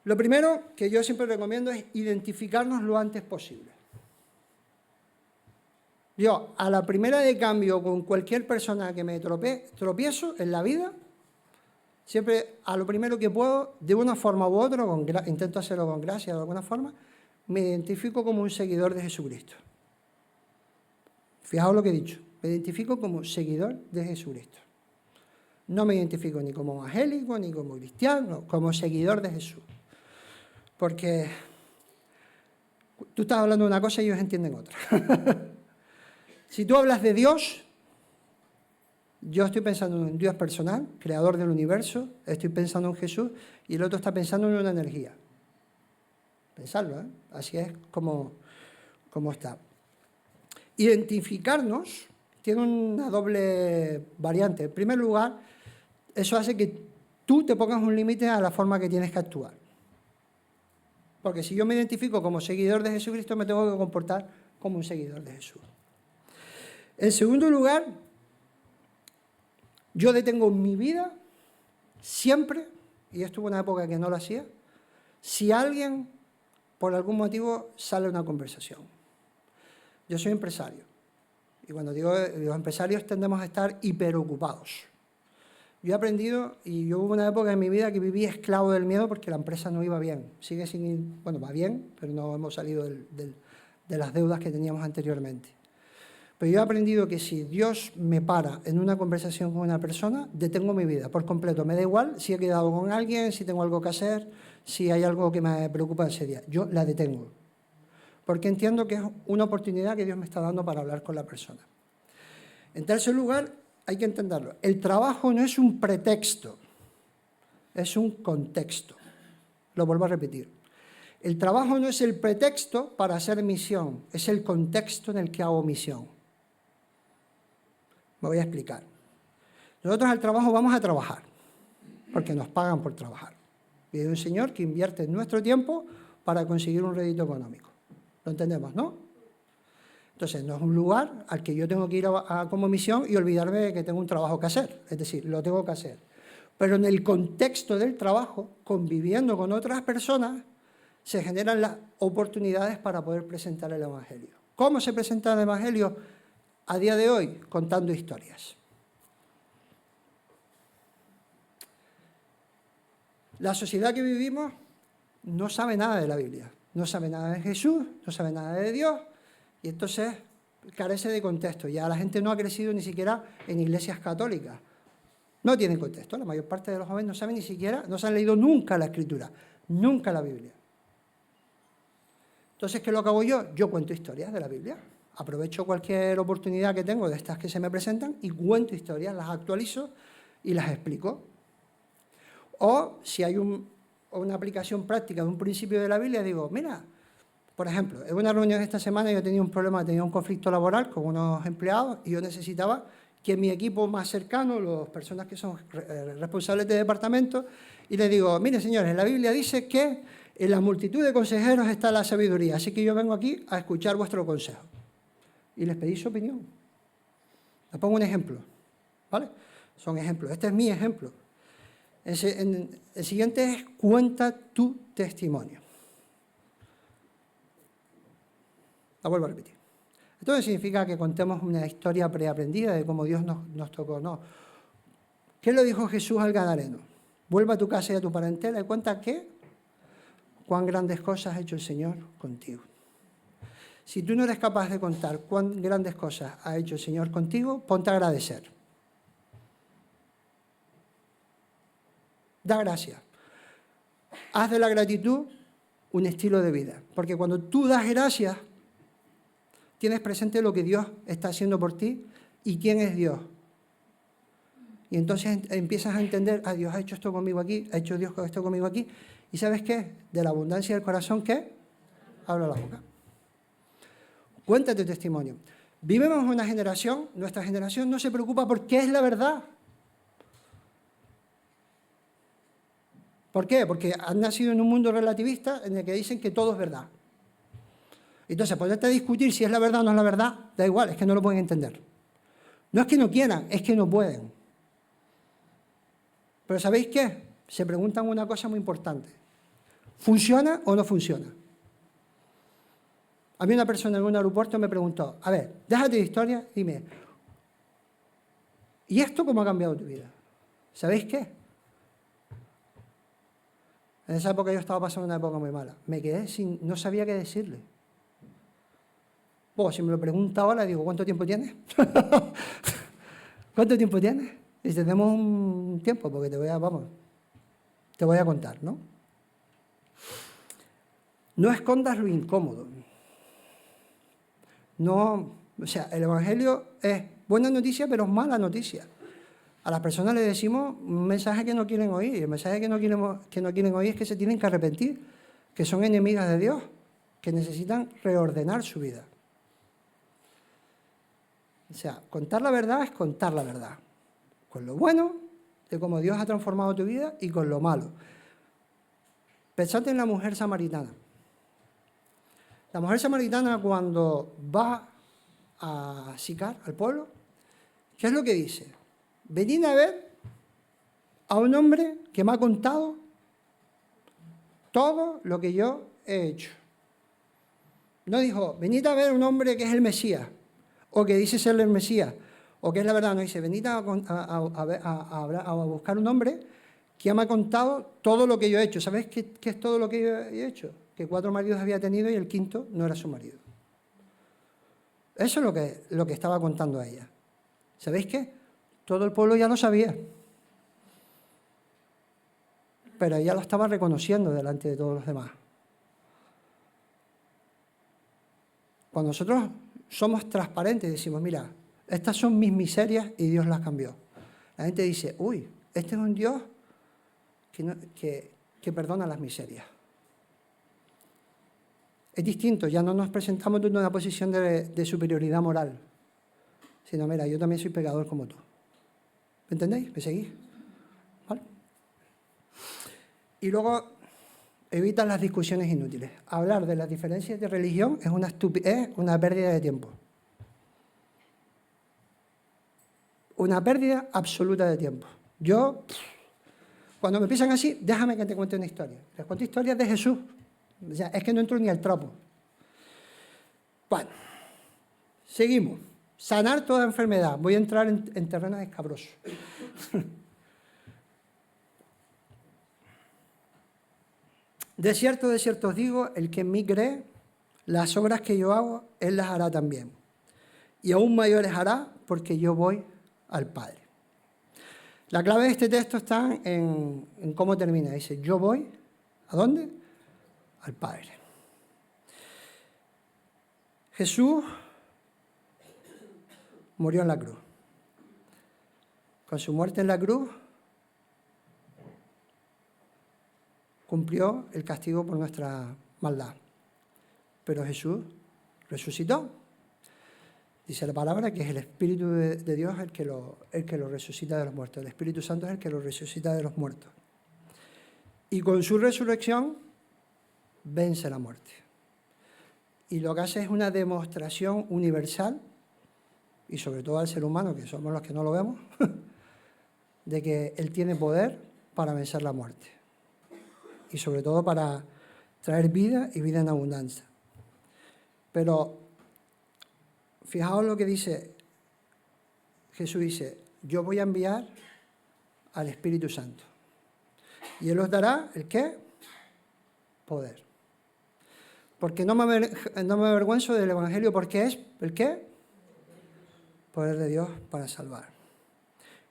Lo primero que yo siempre recomiendo es identificarnos lo antes posible. Yo, a la primera de cambio con cualquier persona que me tropiezo en la vida, siempre a lo primero que puedo, de una forma u otra, intento hacerlo con gracia de alguna forma, me identifico como un seguidor de Jesucristo. Fijaos lo que he dicho, me identifico como seguidor de Jesucristo. No me identifico ni como evangélico, ni como cristiano, como seguidor de Jesús. Porque tú estás hablando de una cosa y ellos entienden otra. Si tú hablas de Dios, yo estoy pensando en un Dios personal, creador del universo, estoy pensando en Jesús, y el otro está pensando en una energía. Pensarlo, ¿eh? Así es como está. Identificarnos tiene una doble variante. En primer lugar, eso hace que tú te pongas un límite a la forma que tienes que actuar. Porque si yo me identifico como seguidor de Jesucristo, me tengo que comportar como un seguidor de Jesús. En segundo lugar, yo detengo mi vida siempre, y esto hubo una época que no lo hacía, si alguien, por algún motivo, sale una conversación. Yo soy empresario, y cuando digo los empresarios tendemos a estar hiperocupados. Yo he aprendido, y yo hubo una época en mi vida que viví esclavo del miedo porque la empresa no iba bien. Sigue sin ir, bueno, va bien, pero no hemos salido de las deudas que teníamos anteriormente. Pero yo he aprendido que si Dios me para en una conversación con una persona, detengo mi vida por completo. Me da igual si he quedado con alguien, si tengo algo que hacer, si hay algo que me preocupa ese día. Yo la detengo. Porque entiendo que es una oportunidad que Dios me está dando para hablar con la persona. En tercer lugar, hay que entenderlo. El trabajo no es un pretexto, es un contexto. Lo vuelvo a repetir. El trabajo no es el pretexto para hacer misión, es el contexto en el que hago misión. Me voy a explicar. Nosotros al trabajo vamos a trabajar, porque nos pagan por trabajar. Y hay un señor que invierte nuestro tiempo para conseguir un rédito económico. ¿Lo entendemos, no? Entonces, no es un lugar al que yo tengo que ir como misión y olvidarme de que tengo un trabajo que hacer. Es decir, lo tengo que hacer. Pero en el contexto del trabajo, conviviendo con otras personas, se generan las oportunidades para poder presentar el Evangelio. ¿Cómo se presenta el Evangelio a día de hoy? Contando historias. La sociedad que vivimos no sabe nada de la Biblia, no sabe nada de Jesús, no sabe nada de Dios, y entonces carece de contexto. Ya la gente no ha crecido ni siquiera en iglesias católicas. No tienen contexto. La mayor parte de los jóvenes no saben ni siquiera, no se han leído nunca la Escritura, nunca la Biblia. Entonces, ¿qué es lo que hago yo? Yo cuento historias de la Biblia. Aprovecho cualquier oportunidad que tengo de estas que se me presentan y cuento historias, las actualizo y las explico. O si hay una aplicación práctica de un principio de la Biblia, digo, mira, por ejemplo, en una reunión esta semana yo tenía un problema, tenía un conflicto laboral con unos empleados y yo necesitaba que mi equipo más cercano, las personas que son responsables de departamento, y les digo, mire señores, la Biblia dice que en la multitud de consejeros está la sabiduría, así que yo vengo aquí a escuchar vuestro consejo. Y les pedí su opinión. Les pongo un ejemplo, ¿vale? Son ejemplos. Este es mi ejemplo. El siguiente es cuenta tu testimonio. La vuelvo a repetir. Esto no significa que contemos una historia preaprendida de cómo Dios nos tocó, no. ¿Qué le dijo Jesús al gadareno? Vuelve a tu casa y a tu parentela y cuenta cuán grandes cosas ha hecho el Señor contigo. Si tú no eres capaz de contar cuán grandes cosas ha hecho el Señor contigo, ponte a agradecer. Da gracias. Haz de la gratitud un estilo de vida. Porque cuando tú das gracias, tienes presente lo que Dios está haciendo por ti y quién es Dios. Y entonces empiezas a entender, Dios ha hecho esto conmigo aquí, ha hecho Dios esto conmigo aquí. ¿Y sabes qué? De la abundancia del corazón, ¿qué? Habla la boca. Cuéntate tu testimonio. Vivimos una generación, nuestra generación no se preocupa por qué es la verdad. ¿Por qué? Porque han nacido en un mundo relativista en el que dicen que todo es verdad. Entonces, ponerte a discutir si es la verdad o no es la verdad, da igual, es que no lo pueden entender. No es que no quieran, es que no pueden. Pero ¿sabéis qué? Se preguntan una cosa muy importante. ¿Funciona o no funciona? A mí una persona en un aeropuerto me preguntó, a ver, déjate de historia, dime, ¿y esto cómo ha cambiado tu vida? ¿Sabéis qué? En esa época yo estaba pasando una época muy mala. Me quedé no sabía qué decirle. Si me lo pregunta ahora, digo, ¿cuánto tiempo tienes? ¿Cuánto tiempo tienes? Y dice, tenemos un tiempo, porque te voy a contar, ¿no? No escondas lo incómodo. No, el Evangelio es buena noticia, pero es mala noticia. A las personas les decimos un mensaje que no quieren oír. Y el mensaje que no quieren oír es que se tienen que arrepentir, que son enemigas de Dios, que necesitan reordenar su vida. Contar la verdad es contar la verdad. Con lo bueno de cómo Dios ha transformado tu vida y con lo malo. Pensad en la mujer samaritana. La mujer samaritana cuando va a Sicar, al pueblo, ¿qué es lo que dice? Venid a ver a un hombre que me ha contado todo lo que yo he hecho. No dijo, venid a ver a un hombre que es el Mesías, o que dice ser el Mesías, o que es la verdad. No dice, venid a buscar un hombre que me ha contado todo lo que yo he hecho. ¿Sabéis qué es todo lo que yo he hecho? Que 4 maridos había tenido y el quinto no era su marido. Eso es lo que estaba contando a ella. ¿Sabéis qué? Todo el pueblo ya lo sabía. Pero ella lo estaba reconociendo delante de todos los demás. Cuando nosotros somos transparentes y decimos, mira, estas son mis miserias y Dios las cambió. La gente dice, uy, este es un Dios que perdona las miserias. Es distinto, ya no nos presentamos desde una posición de superioridad moral, sino, mira, yo también soy pecador como tú. ¿Me entendéis? ¿Me seguís? ¿Vale? Y luego, evita las discusiones inútiles. Hablar de las diferencias de religión es una pérdida de tiempo. Una pérdida absoluta de tiempo. Cuando me empiezan así, déjame que te cuente una historia. Les cuento historias de Jesús. Es que no entro ni al trapo. Bueno, seguimos. Sanar toda enfermedad. Voy a entrar en terrenos escabrosos. De cierto os digo, el que en mí cree, las obras que yo hago, él las hará también. Y aún mayores hará, porque yo voy al Padre. La clave de este texto está en cómo termina. Dice, yo voy, ¿a dónde? Al Padre. Jesús murió en la cruz. Con su muerte en la cruz, cumplió el castigo por nuestra maldad. Pero Jesús resucitó. Dice la palabra que es el Espíritu de Dios el que lo resucita de los muertos. El Espíritu Santo es el que lo resucita de los muertos. Y con su resurrección vence la muerte. Y lo que hace es una demostración universal, y sobre todo al ser humano, que somos los que no lo vemos, de que Él tiene poder para vencer la muerte. Y sobre todo para traer vida y vida en abundancia. Pero fijaos lo que dice, Jesús dice, yo voy a enviar al Espíritu Santo. Y Él os dará, ¿el qué? Poder. Porque no me avergüenzo del Evangelio, porque es, ¿el qué? Poder de Dios para salvar.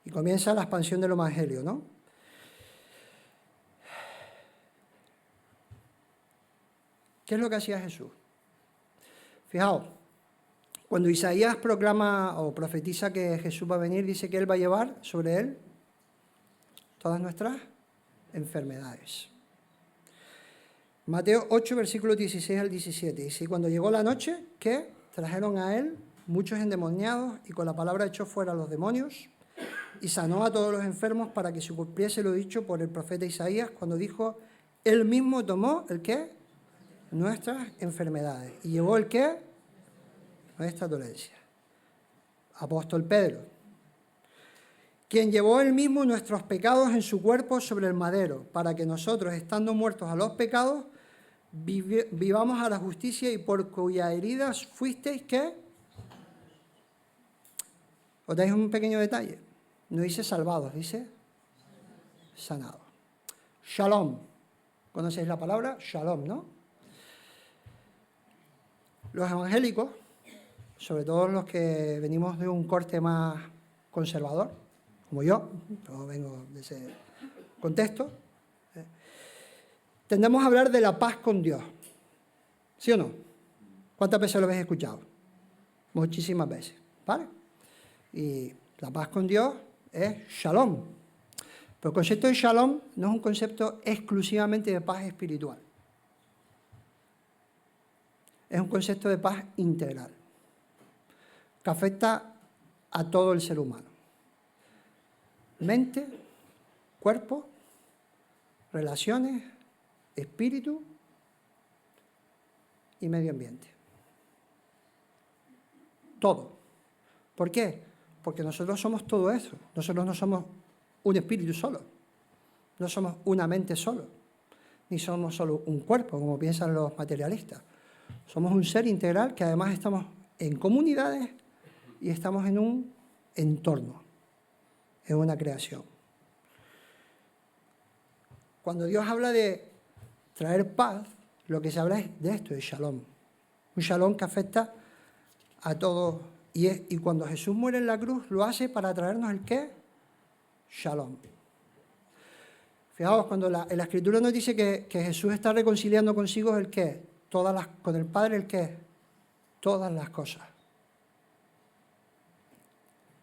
Y comienza la expansión del Evangelio, ¿no? ¿Qué es lo que hacía Jesús? Fijaos, cuando Isaías proclama o profetiza que Jesús va a venir, dice que Él va a llevar sobre Él todas nuestras enfermedades. Mateo 8, versículos 16 al 17. Dice, cuando llegó la noche, ¿qué? Trajeron a Él muchos endemoniados y con la palabra echó fuera a los demonios y sanó a todos los enfermos para que se cumpliese lo dicho por el profeta Isaías cuando dijo, Él mismo tomó, ¿el qué? Nuestras enfermedades. ¿Y llevó el qué? Nuestra dolencia. Apóstol Pedro, quien llevó él mismo nuestros pecados en su cuerpo sobre el madero, para que nosotros, estando muertos a los pecados, vivamos a la justicia y por cuyas heridas fuisteis, ¿qué? Os dais un pequeño detalle. No dice salvados, dice sanados. Shalom. ¿Conocéis la palabra? Shalom, ¿no? Los evangélicos, sobre todo los que venimos de un corte más conservador, como yo vengo de ese contexto, tendemos a hablar de la paz con Dios. ¿Sí o no? ¿Cuántas veces lo habéis escuchado? Muchísimas veces, ¿vale? Y la paz con Dios es shalom. Pero el concepto de shalom no es un concepto exclusivamente de paz espiritual. Es un concepto de paz integral, que afecta a todo el ser humano. Mente, cuerpo, relaciones, espíritu y medio ambiente. Todo. ¿Por qué? Porque nosotros somos todo eso. Nosotros no somos un espíritu solo. No somos una mente solo. Ni somos solo un cuerpo, como piensan los materialistas. Somos un ser integral que además estamos en comunidades y estamos en un entorno, en una creación. Cuando Dios habla de traer paz, lo que se habla es de esto, de shalom. Un shalom que afecta a todos. Y cuando Jesús muere en la cruz, lo hace para traernos el ¿qué? Shalom. Fijaos, cuando en la Escritura nos dice que Jesús está reconciliando consigo el ¿qué? Con el Padre el ¿qué? Todas las cosas.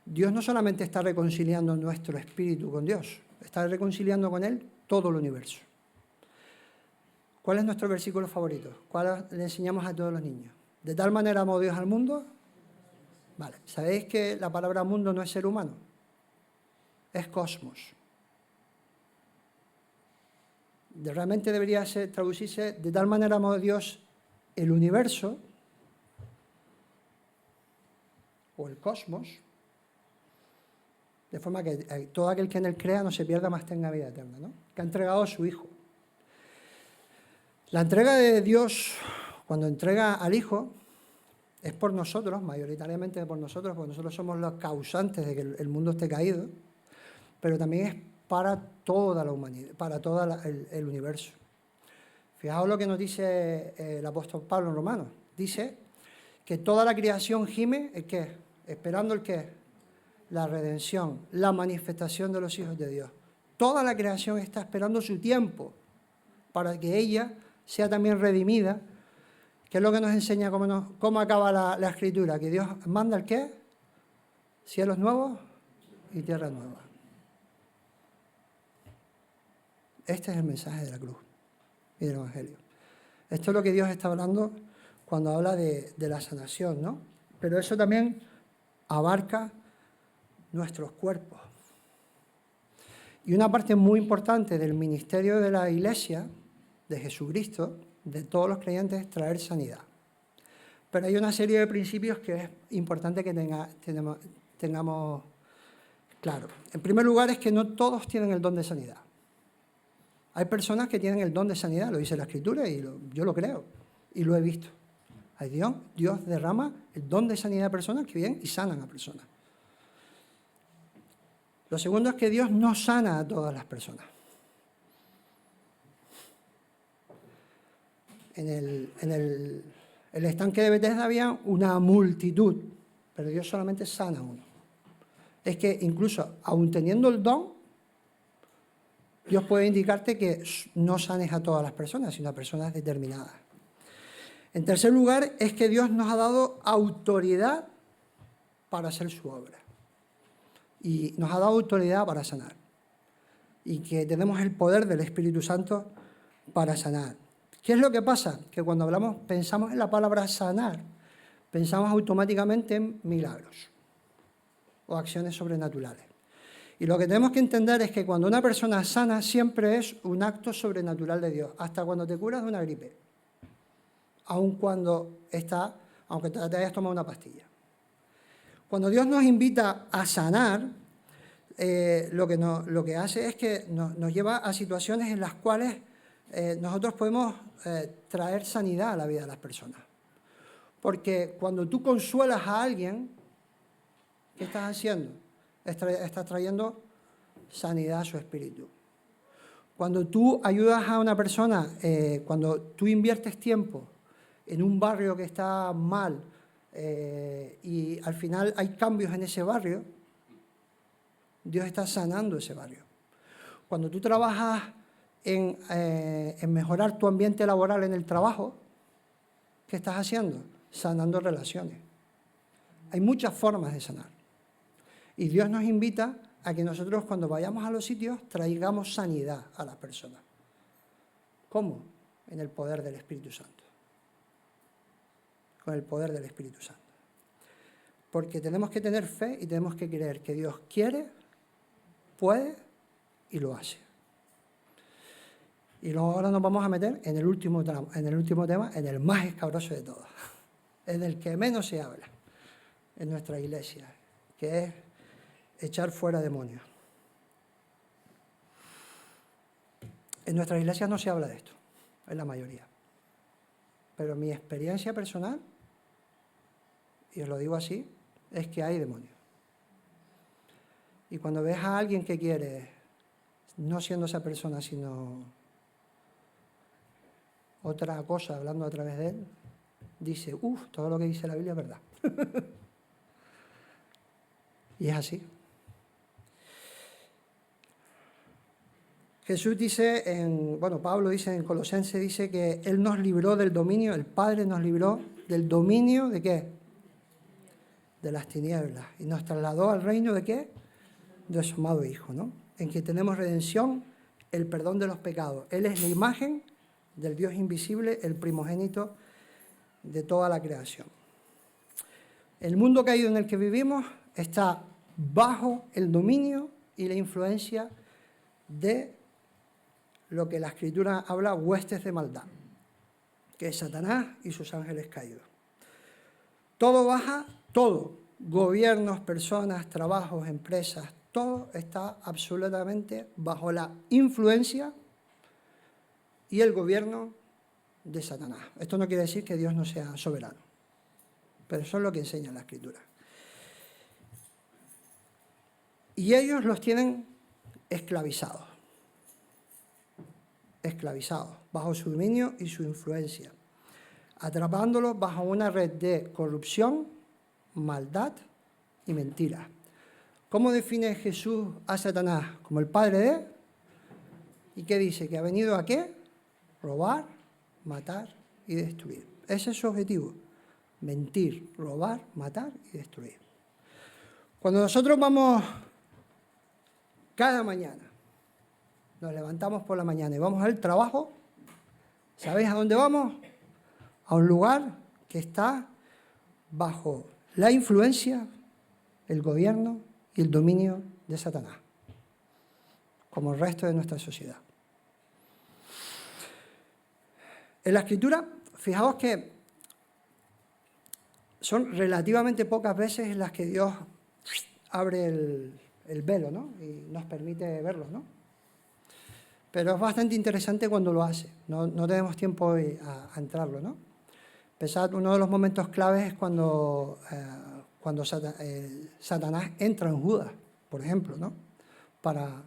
Dios no solamente está reconciliando nuestro espíritu con Dios, está reconciliando con Él todo el universo. ¿Cuál es nuestro versículo favorito? ¿Cuál le enseñamos a todos los niños? De tal manera amó Dios al mundo. Vale, ¿sabéis que la palabra mundo no es ser humano? Es cosmos. Realmente debería traducirse de tal manera amó Dios el universo o el cosmos, de forma que todo aquel que en él crea no se pierda, más tenga vida eterna, ¿no? Que ha entregado a su Hijo. La entrega de Dios, cuando entrega al Hijo, es por nosotros, mayoritariamente por nosotros, porque nosotros somos los causantes de que el mundo esté caído, pero también es para toda la humanidad, para todo el universo. Fijaos lo que nos dice el apóstol Pablo en Romanos. Dice que toda la creación gime, ¿el qué? Esperando el qué? La redención, la manifestación de los hijos de Dios. Toda la creación está esperando su tiempo para que ella sea también redimida. ¿Qué es lo que nos enseña cómo acaba la Escritura? Que Dios manda el qué? Cielos nuevos y tierra nueva. Este es el mensaje de la cruz y del Evangelio. Esto es lo que Dios está hablando cuando habla de la sanación, ¿no? pero eso también abarca nuestros cuerpos. Y una parte muy importante del ministerio de la Iglesia, de Jesucristo, de todos los creyentes, es traer sanidad. Pero hay una serie de principios que es importante que tengamos claro. En primer lugar, es que no todos tienen el don de sanidad. Hay personas que tienen el don de sanidad, lo dice la Escritura, y yo lo creo, y lo he visto. Dios derrama el don de sanidad a personas que vienen y sanan a personas. Lo segundo es que Dios no sana a todas las personas. En el estanque de Betesda había una multitud, pero Dios solamente sana a uno. Es que incluso, aun teniendo el don, Dios puede indicarte que no sanes a todas las personas, sino a personas determinadas. En tercer lugar, es que Dios nos ha dado autoridad para hacer su obra. Y nos ha dado autoridad para sanar. Y que tenemos el poder del Espíritu Santo para sanar. ¿Qué es lo que pasa? Que cuando pensamos en la palabra sanar, pensamos automáticamente en milagros o acciones sobrenaturales. Y lo que tenemos que entender es que cuando una persona sana siempre es un acto sobrenatural de Dios, hasta cuando te curas de una gripe, aunque te hayas tomado una pastilla. Cuando Dios nos invita a sanar, lo que hace es que nos lleva a situaciones en las cuales nosotros podemos traer sanidad a la vida de las personas. Porque cuando tú consuelas a alguien, ¿qué estás haciendo? Estás trayendo sanidad a su espíritu. Cuando tú ayudas a una persona, cuando tú inviertes tiempo en un barrio que está mal y al final hay cambios en ese barrio, Dios está sanando ese barrio. Cuando tú trabajas en mejorar tu ambiente laboral en el trabajo, ¿qué estás haciendo? Sanando relaciones. Hay muchas formas de sanar. Y Dios nos invita a que nosotros cuando vayamos a los sitios traigamos sanidad a las personas. ¿Cómo? En el poder del Espíritu Santo. Con el poder del Espíritu Santo. Porque tenemos que tener fe y tenemos que creer que Dios quiere, puede y lo hace. Y luego ahora nos vamos a meter en el último tema, en el más escabroso de todos, en el que menos se habla en nuestra iglesia, que es echar fuera demonios. En nuestras iglesias no se habla de esto, en la mayoría. Pero mi experiencia personal, y os lo digo así, es que hay demonios. Y cuando ves a alguien que quiere, no siendo esa persona, sino otra cosa, hablando a través de él, dice, todo lo que dice la Biblia es verdad. Y es así. Jesús dice, Pablo dice en Colosenses, dice que Él nos libró del dominio, el Padre nos libró del dominio ¿de qué? De las tinieblas. Y nos trasladó al reino ¿de qué? De su amado Hijo, ¿no? En que tenemos redención, el perdón de los pecados. Él es la imagen del Dios invisible, el primogénito de toda la creación. El mundo caído en el que vivimos está bajo el dominio y la influencia de lo que la Escritura habla, huestes de maldad, que es Satanás y sus ángeles caídos. Todo, gobiernos, personas, trabajos, empresas, todo está absolutamente bajo la influencia y el gobierno de Satanás. Esto no quiere decir que Dios no sea soberano, pero eso es lo que enseña la Escritura. Y ellos los tienen esclavizados, bajo su dominio y su influencia, atrapándolos bajo una red de corrupción, maldad y mentira. ¿Cómo define Jesús a Satanás? Como el padre de... ¿Y qué dice? ¿Que ha venido a qué? Robar, matar y destruir. Ese es su objetivo. Mentir, robar, matar y destruir. Cuando nosotros vamos cada mañana, nos levantamos por la mañana y vamos al trabajo, ¿sabéis a dónde vamos? A un lugar que está bajo la influencia, el gobierno y el dominio de Satanás, como el resto de nuestra sociedad. En la Escritura, fijaos que son relativamente pocas veces en las que Dios abre el velo, ¿no? Y nos permite verlo, ¿no? Pero es bastante interesante cuando lo hace. No tenemos tiempo hoy a entrarlo, ¿no? Pensad, uno de los momentos claves es cuando Satanás entra en Judas, por ejemplo, ¿no? Para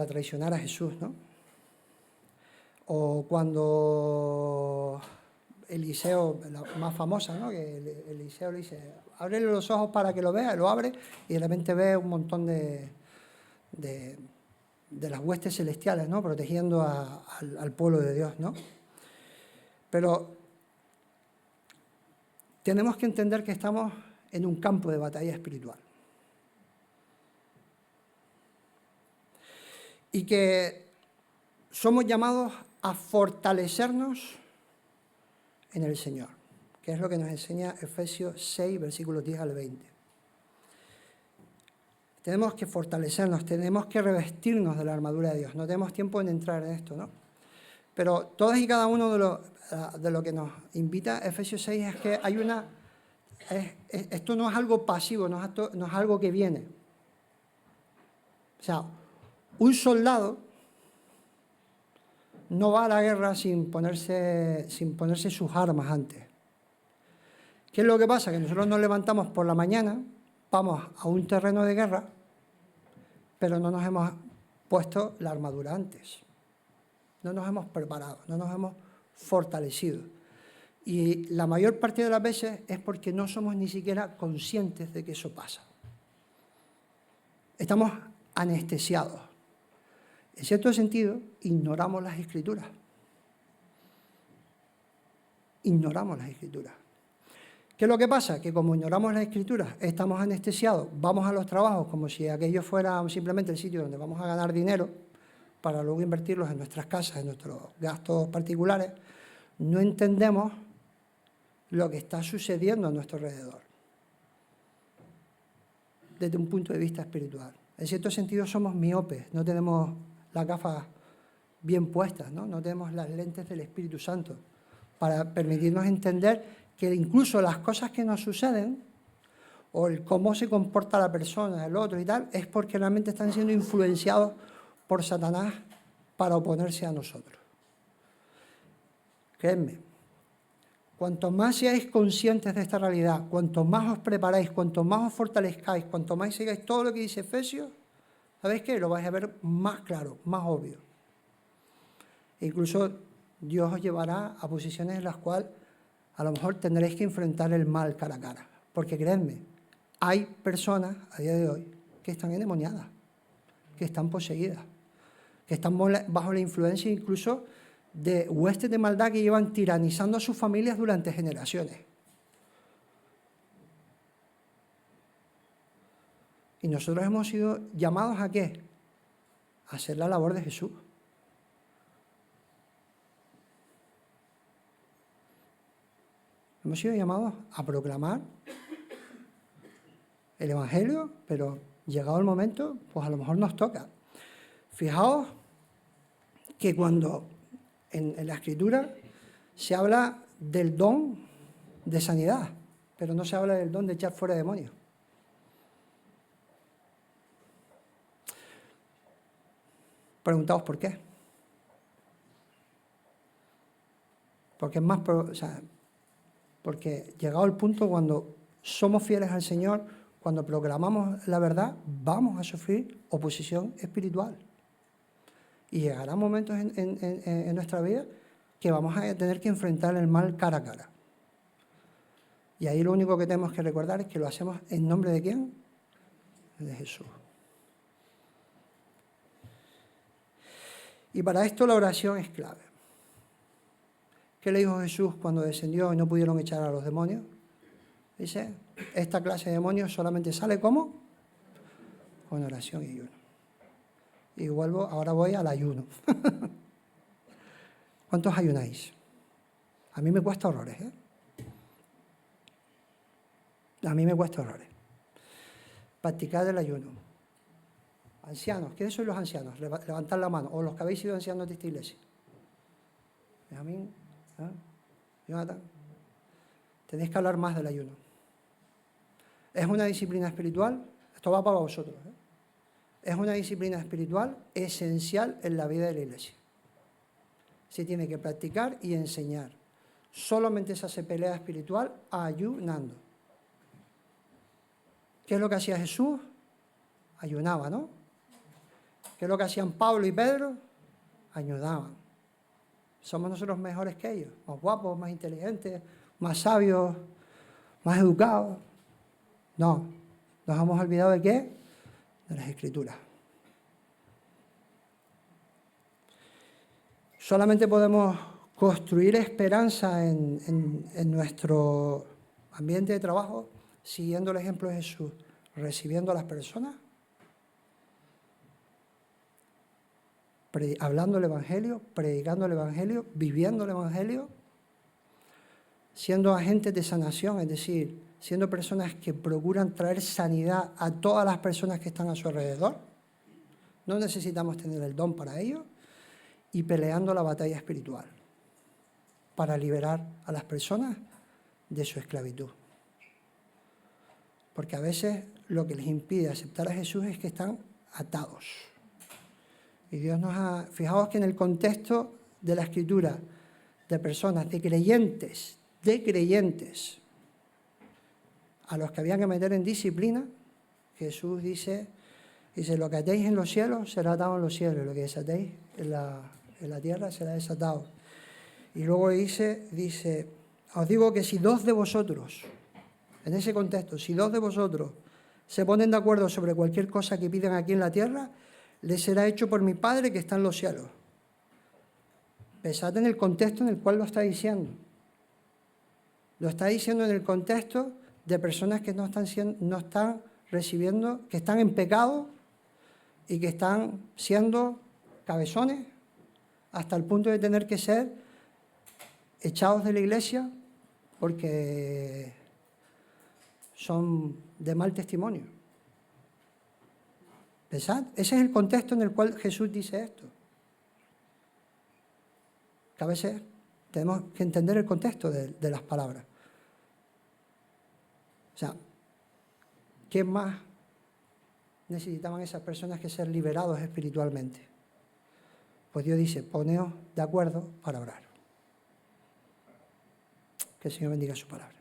traicionar a Jesús, ¿no? O cuando Eliseo, la más famosa, ¿no? Que Eliseo le dice, ábrele los ojos para que lo vea, lo abre y de repente ve un montón de las huestes celestiales, ¿no? Protegiendo al pueblo de Dios, ¿no? Pero tenemos que entender que estamos en un campo de batalla espiritual. Y que somos llamados a fortalecernos en el Señor, que es lo que nos enseña Efesios 6, versículos 10 al 20. Tenemos que fortalecernos, tenemos que revestirnos de la armadura de Dios. No tenemos tiempo en entrar en esto, ¿no? Pero todas y cada uno de lo que nos invita Efesios 6 es que hay esto no es algo pasivo, no es algo que viene. O sea, un soldado no va a la guerra sin ponerse sus armas antes. ¿Qué es lo que pasa? Que nosotros nos levantamos por la mañana, vamos a un terreno de guerra, pero no nos hemos puesto la armadura antes. No nos hemos preparado, no nos hemos fortalecido. Y la mayor parte de las veces es porque no somos ni siquiera conscientes de que eso pasa. Estamos anestesiados. En cierto sentido, ignoramos las Escrituras. Ignoramos las Escrituras. ¿Qué es lo que pasa? Que como ignoramos las Escrituras, estamos anestesiados, vamos a los trabajos como si aquello fuera simplemente el sitio donde vamos a ganar dinero para luego invertirlos en nuestras casas, en nuestros gastos particulares. No entendemos lo que está sucediendo a nuestro alrededor desde un punto de vista espiritual. En cierto sentido somos miopes, no tenemos las gafas bien puestas, ¿no? tenemos las lentes del Espíritu Santo para permitirnos entender que incluso las cosas que nos suceden o el cómo se comporta la persona, el otro y tal, es porque realmente están siendo influenciados por Satanás para oponerse a nosotros. Créanme, cuanto más seáis conscientes de esta realidad, cuanto más os preparáis, cuanto más os fortalezcáis, cuanto más sigáis todo lo que dice Efesios, ¿sabéis qué? Lo vais a ver más claro, más obvio. E incluso Dios os llevará a posiciones en las cuales a lo mejor tendréis que enfrentar el mal cara a cara. Porque creedme, hay personas a día de hoy que están endemoniadas, que están poseídas, que están bajo la influencia incluso de huestes de maldad que llevan tiranizando a sus familias durante generaciones. Y nosotros hemos sido llamados ¿a qué? A hacer la labor de Jesús. Hemos sido llamados a proclamar el Evangelio, pero llegado el momento, pues a lo mejor nos toca. Fijaos que cuando en la Escritura se habla del don de sanidad, pero no se habla del don de echar fuera demonios. Preguntaos por qué. Porque es más, porque llegado el punto cuando somos fieles al Señor, cuando proclamamos la verdad, vamos a sufrir oposición espiritual. Y llegará momentos en nuestra vida que vamos a tener que enfrentar el mal cara a cara. Y ahí lo único que tenemos que recordar es que lo hacemos en nombre de ¿quién? De Jesús. Y para esto la oración es clave. ¿Qué le dijo Jesús cuando descendió y no pudieron echar a los demonios? Dice, esta clase de demonios solamente sale ¿cómo? Con oración y ayuno. Y ahora voy al ayuno. ¿Cuántos ayunáis? A mí me cuesta horrores, ¿eh? A mí me cuesta horrores. Practicar el ayuno. Ancianos, ¿quiénes son los ancianos? Levantad la mano. O los que habéis sido ancianos de esta iglesia. Benjamín, ¿eh? Jonathan. Tenéis que hablar más del ayuno. Es una disciplina espiritual, esto va para vosotros, ¿eh? Es una disciplina espiritual esencial en la vida de la iglesia. Se tiene que practicar y enseñar. Solamente se hace pelea espiritual ayunando. ¿Qué es lo que hacía Jesús? Ayunaba, ¿no? ¿Qué es lo que hacían Pablo y Pedro? Ayunaban. ¿Somos nosotros mejores que ellos? ¿Más guapos, más inteligentes, más sabios, más educados? No. ¿Nos hemos olvidado de qué? De las Escrituras. Solamente podemos construir esperanza en nuestro ambiente de trabajo siguiendo el ejemplo de Jesús, recibiendo a las personas, hablando el Evangelio, predicando el Evangelio, viviendo el Evangelio, siendo agentes de sanación, es decir, siendo personas que procuran traer sanidad a todas las personas que están a su alrededor. No necesitamos tener el don para ello. Y peleando la batalla espiritual para liberar a las personas de su esclavitud. Porque a veces lo que les impide aceptar a Jesús es que están atados. Y Dios nos ha... Fijaos que en el contexto de la Escritura, de personas, de creyentes, a los que habían que meter en disciplina, Jesús dice, lo que atéis en los cielos será atado en los cielos, lo que desatéis en la tierra será desatado. Y luego dice, os digo que si dos de vosotros, en ese contexto, si dos de vosotros se ponen de acuerdo sobre cualquier cosa que pidan aquí en la tierra, les será hecho por mi Padre que está en los cielos. Pensad en el contexto en el cual lo está diciendo. Lo está diciendo en el contexto de personas que no están recibiendo, que están en pecado y que están siendo cabezones hasta el punto de tener que ser echados de la iglesia porque son de mal testimonio. Pensad, ese es el contexto en el cual Jesús dice esto. Que a veces tenemos que entender el contexto de las palabras. O sea, ¿qué más necesitaban esas personas que ser liberados espiritualmente? Pues Dios dice, poneos de acuerdo para orar. Que el Señor bendiga su palabra.